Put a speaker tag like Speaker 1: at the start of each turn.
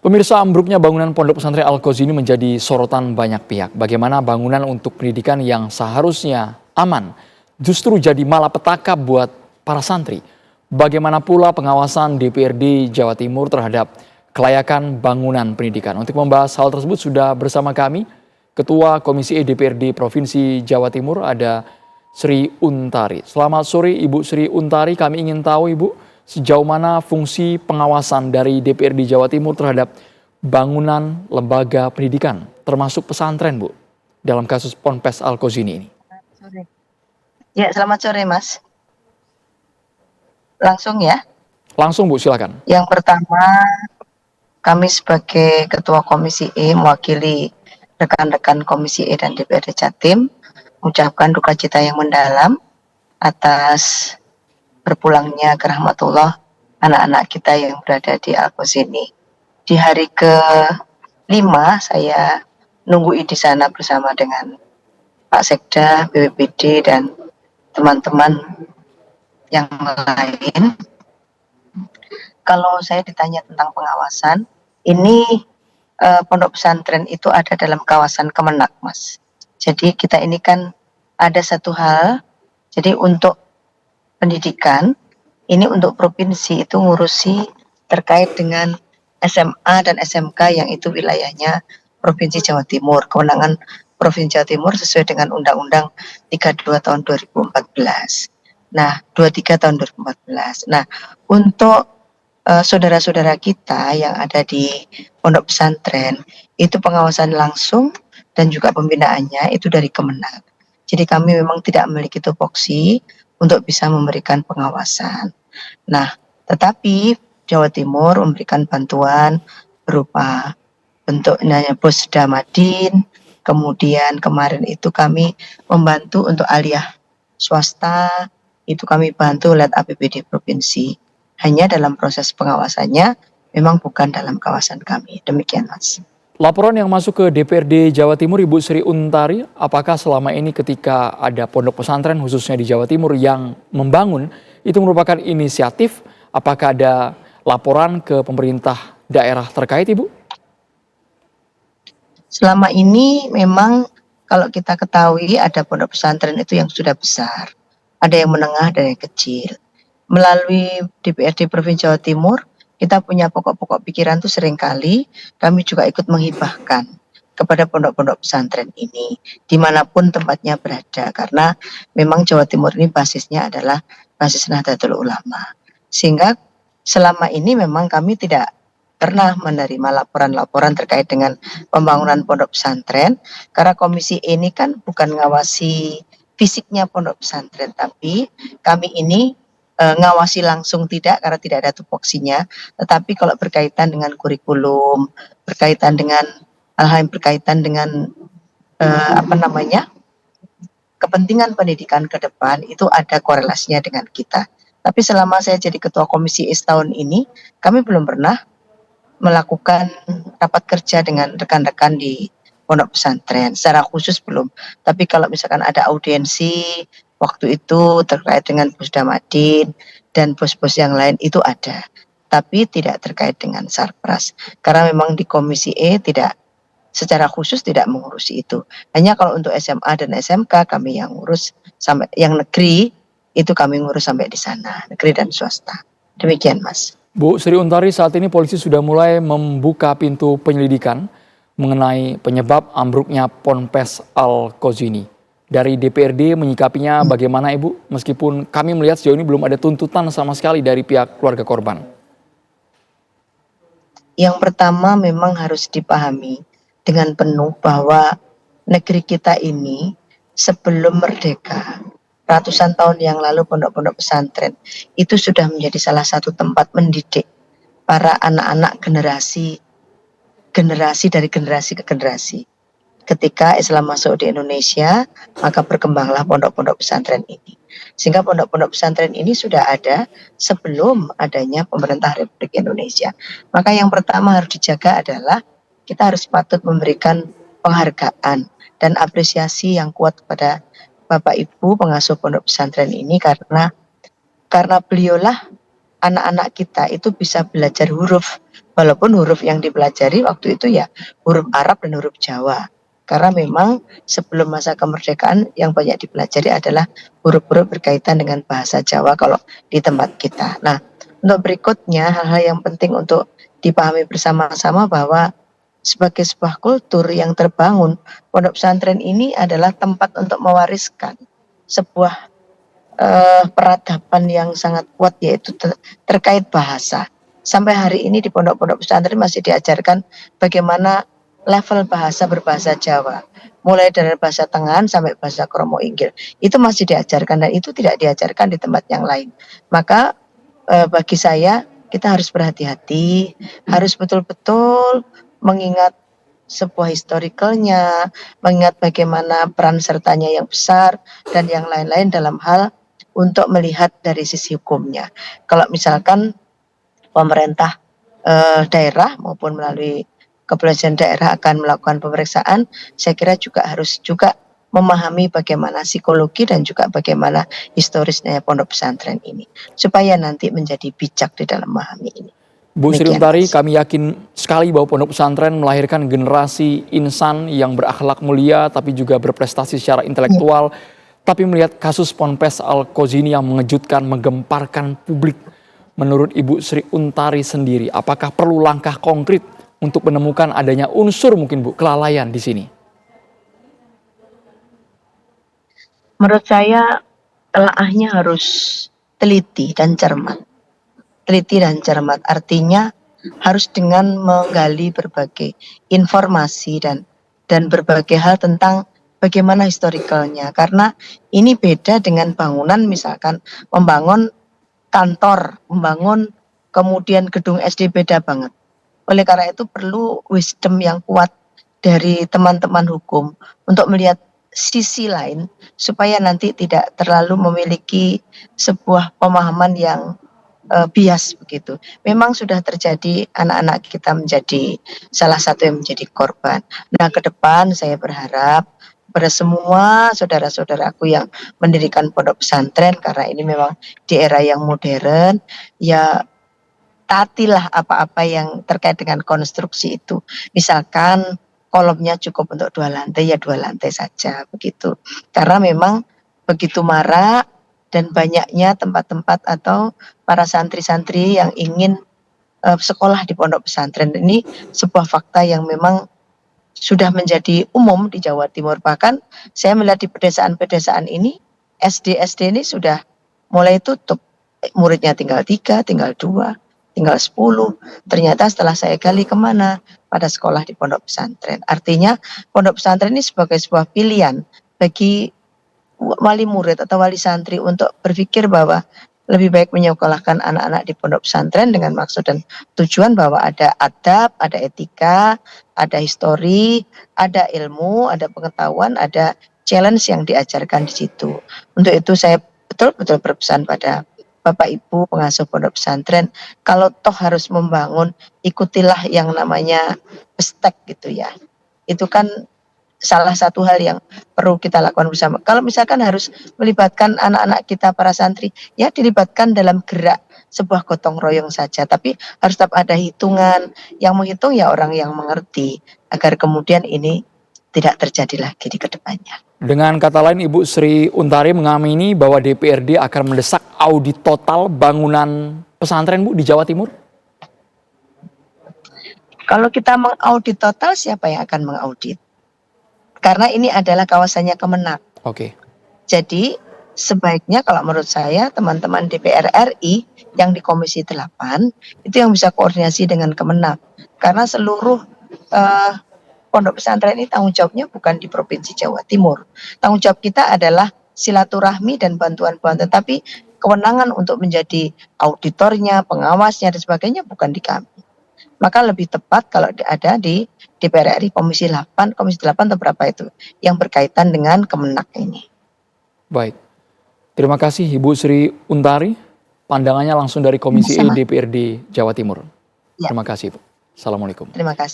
Speaker 1: Pemirsa, ambruknya bangunan Pondok Pesantren Al-Qozi ini menjadi sorotan banyak pihak. Bagaimana bangunan untuk pendidikan yang seharusnya aman justru jadi malapetaka buat para santri. Bagaimana pula pengawasan DPRD Jawa Timur terhadap kelayakan bangunan pendidikan. Untuk membahas hal tersebut sudah bersama kami Ketua Komisi E DPRD Provinsi Jawa Timur, ada Sri Untari. Selamat sore Ibu Sri Untari, kami ingin tahu Ibu, sejauh mana fungsi pengawasan dari DPRD Jawa Timur terhadap bangunan lembaga pendidikan, termasuk pesantren, Bu, dalam kasus Ponpes Al-Qozi ini?
Speaker 2: Ya, selamat sore, Mas. Langsung ya?
Speaker 1: Langsung, Bu, silakan.
Speaker 2: Yang pertama, kami sebagai Ketua Komisi E mewakili rekan-rekan Komisi E dan DPRD Jatim mengucapkan duka cita yang mendalam atas berpulangnya ke rahmatullah anak-anak kita yang berada di Al-Qozi ini. Di hari ke-5 saya nunggu di sana bersama dengan Pak Sekda, BPBD dan teman-teman yang lain. Kalau saya ditanya tentang pengawasan, ini pondok pesantren itu ada dalam kawasan Kemenak, Mas. Jadi kita ini kan ada satu hal, jadi untuk pendidikan, ini untuk provinsi itu ngurusi terkait dengan SMA dan SMK yang itu wilayahnya Provinsi Jawa Timur, kewenangan Provinsi Jawa Timur sesuai dengan Undang-Undang 32 tahun 2014. Nah, 23 tahun 2014. Nah, untuk saudara-saudara kita yang ada di pondok pesantren, itu pengawasan langsung dan juga pembinaannya itu dari Kemenak. Jadi kami memang tidak memiliki tupoksi untuk bisa memberikan pengawasan. Nah, tetapi Jawa Timur memberikan bantuan berupa bentuknya Posda Madin, kemudian kemarin itu kami membantu untuk aliyah swasta, itu kami bantu lewat APBD Provinsi. Hanya dalam proses pengawasannya memang bukan dalam kawasan kami. Demikian, Mas.
Speaker 1: Laporan yang masuk ke DPRD Jawa Timur, Ibu Sri Untari, apakah selama ini ketika ada pondok pesantren khususnya di Jawa Timur yang membangun, itu merupakan inisiatif? Apakah ada laporan ke pemerintah daerah terkait, Ibu?
Speaker 2: Selama ini memang kalau kita ketahui ada pondok pesantren itu yang sudah besar, ada yang menengah dan yang kecil. Melalui DPRD Provinsi Jawa Timur, kita punya pokok-pokok pikiran tuh seringkali kami juga ikut menghibahkan kepada pondok-pondok pesantren ini dimanapun tempatnya berada, karena memang Jawa Timur ini basisnya adalah basis Nahdlatul Ulama, sehingga selama ini memang kami tidak pernah menerima laporan-laporan terkait dengan pembangunan pondok pesantren, karena komisi ini kan bukan ngawasi fisiknya pondok pesantren, tapi kami ini ngawasi langsung tidak, karena tidak ada tupoksinya, tetapi kalau berkaitan dengan kurikulum, berkaitan dengan hal-hal yang berkaitan dengan kepentingan pendidikan ke depan, itu ada korelasinya dengan kita. Tapi selama saya jadi Ketua Komisi E tahun ini, kami belum pernah melakukan rapat kerja dengan rekan-rekan di pondok pesantren, secara khusus belum. Tapi kalau misalkan ada audiensi, waktu itu terkait dengan Posda Madin dan bos-bos yang lain itu ada, tapi tidak terkait dengan Sarpras, karena memang di Komisi E tidak secara khusus tidak mengurusi itu. Hanya kalau untuk SMA dan SMK kami yang ngurus, sampai yang negeri itu kami ngurus sampai di sana, negeri dan swasta. Demikian, Mas.
Speaker 1: Bu Sri Untari, saat ini polisi sudah mulai membuka pintu penyelidikan mengenai penyebab ambruknya Ponpes Al-Qozi ini. Dari DPRD menyikapinya bagaimana, Ibu? Meskipun kami melihat sejauh ini belum ada tuntutan sama sekali dari pihak keluarga korban.
Speaker 2: Yang pertama memang harus dipahami dengan penuh bahwa negeri kita ini sebelum merdeka, ratusan tahun yang lalu pondok-pondok pesantren itu sudah menjadi salah satu tempat mendidik para anak-anak generasi dari generasi ke generasi. Ketika Islam masuk di Indonesia, maka berkembanglah pondok-pondok pesantren ini. Sehingga pondok-pondok pesantren ini sudah ada sebelum adanya pemerintah Republik Indonesia. Maka yang pertama harus dijaga adalah kita harus patut memberikan penghargaan dan apresiasi yang kuat kepada Bapak Ibu pengasuh pondok pesantren ini, karena beliaulah anak-anak kita itu bisa belajar huruf, Walaupun huruf yang dipelajari waktu itu ya huruf Arab dan huruf Jawa. Karena memang sebelum masa kemerdekaan yang banyak dipelajari adalah huruf-huruf berkaitan dengan bahasa Jawa kalau di tempat kita. Nah, untuk berikutnya hal-hal yang penting untuk dipahami bersama-sama bahwa sebagai sebuah kultur yang terbangun, pondok pesantren ini adalah tempat untuk mewariskan sebuah peradaban yang sangat kuat, yaitu terkait bahasa. Sampai hari ini di pondok-pondok pesantren masih diajarkan bagaimana level bahasa berbahasa Jawa. Mulai dari bahasa Tengahan sampai bahasa Kromo Inggil. Itu masih diajarkan dan itu tidak diajarkan di tempat yang lain. Maka bagi saya kita harus berhati-hati, harus betul-betul mengingat sebuah historicalnya, mengingat bagaimana peran sertanya yang besar dan yang lain-lain dalam hal untuk melihat dari sisi hukumnya. Kalau misalkan pemerintah daerah maupun melalui kepolisian daerah akan melakukan pemeriksaan, saya kira juga harus juga memahami bagaimana psikologi dan juga bagaimana historisnya pondok pesantren ini, supaya nanti menjadi bijak di dalam memahami ini.
Speaker 1: Bu Sri
Speaker 2: Demikian,
Speaker 1: Untari,
Speaker 2: Mas.
Speaker 1: kami yakin sekali bahwa pondok pesantren melahirkan generasi insan yang berakhlak mulia tapi juga berprestasi secara intelektual. Tapi melihat kasus Ponpes Al-Kozini yang mengejutkan, menggemparkan publik, menurut Ibu Sri Untari sendiri, apakah perlu langkah konkret untuk menemukan adanya unsur mungkin Bu kelalaian di sini?
Speaker 2: Menurut saya telaahnya harus teliti dan cermat. Teliti dan cermat artinya harus dengan menggali berbagai informasi dan berbagai hal tentang bagaimana historicalnya. Karena ini beda dengan bangunan, misalkan membangun kantor, membangun kemudian gedung SD, beda banget. Oleh karena itu perlu wisdom yang kuat dari teman-teman hukum untuk melihat sisi lain supaya nanti tidak terlalu memiliki sebuah pemahaman yang bias begitu. Memang sudah terjadi anak-anak kita menjadi salah satu yang menjadi korban. Nah, ke depan saya berharap pada semua saudara-saudaraku yang mendirikan pondok pesantren, karena ini memang di era yang modern, ya taatilah apa-apa yang terkait dengan konstruksi itu. Misalkan kolomnya cukup untuk 2 lantai, ya 2 lantai saja begitu. Karena memang begitu marak dan banyaknya tempat-tempat atau para santri-santri yang ingin sekolah di pondok pesantren. Ini sebuah fakta yang memang sudah menjadi umum di Jawa Timur. Bahkan saya melihat di pedesaan-pedesaan ini, SD-SD ini sudah mulai tutup. Muridnya tinggal 3, tinggal 2, tinggal 10. Ternyata setelah saya gali kemana? Pada sekolah di pondok pesantren. Artinya pondok pesantren ini sebagai sebuah pilihan bagi wali murid atau wali santri untuk berpikir bahwa lebih baik menyekolahkan anak-anak di pondok pesantren dengan maksud dan tujuan bahwa ada adab, ada etika, ada histori, ada ilmu, ada pengetahuan, ada challenge yang diajarkan di situ. Untuk itu saya betul-betul berpesan pada Bapak Ibu pengasuh pondok pesantren, kalau toh harus membangun, ikutilah yang namanya bestek gitu ya. Itu kan salah satu hal yang perlu kita lakukan bersama. Kalau misalkan harus melibatkan anak-anak kita para santri, ya dilibatkan dalam gerak sebuah gotong royong saja. Tapi harus tetap ada hitungan. Yang menghitung ya orang yang mengerti, agar kemudian ini tidak terjadi lagi di kedepannya.
Speaker 1: Dengan kata lain, Ibu Sri Untari mengamini bahwa DPRD akan mendesak audit total bangunan pesantren, Bu, di Jawa Timur?
Speaker 2: Kalau kita mengaudit total, siapa yang akan mengaudit? Karena ini adalah kawasannya Kemenak.
Speaker 1: Oke.
Speaker 2: Jadi sebaiknya kalau menurut saya teman-teman DPR RI yang di Komisi 8 itu yang bisa koordinasi dengan Kemenak. Karena seluruh pondok pesantren ini tanggung jawabnya bukan di Provinsi Jawa Timur. Tanggung jawab kita adalah silaturahmi dan bantuan-bantuan. Tapi kewenangan untuk menjadi auditornya, pengawasnya dan sebagainya bukan di kami. Maka lebih tepat kalau ada di DPR RI Komisi 8 atau berapa itu yang berkaitan dengan Kemenak ini.
Speaker 1: Baik. Terima kasih Ibu Sri Untari. Pandangannya langsung dari Komisi E
Speaker 2: Sama-sama.
Speaker 1: DPRD Jawa Timur.
Speaker 2: Ya.
Speaker 1: Terima kasih, Bu. Assalamualaikum.
Speaker 2: Terima kasih.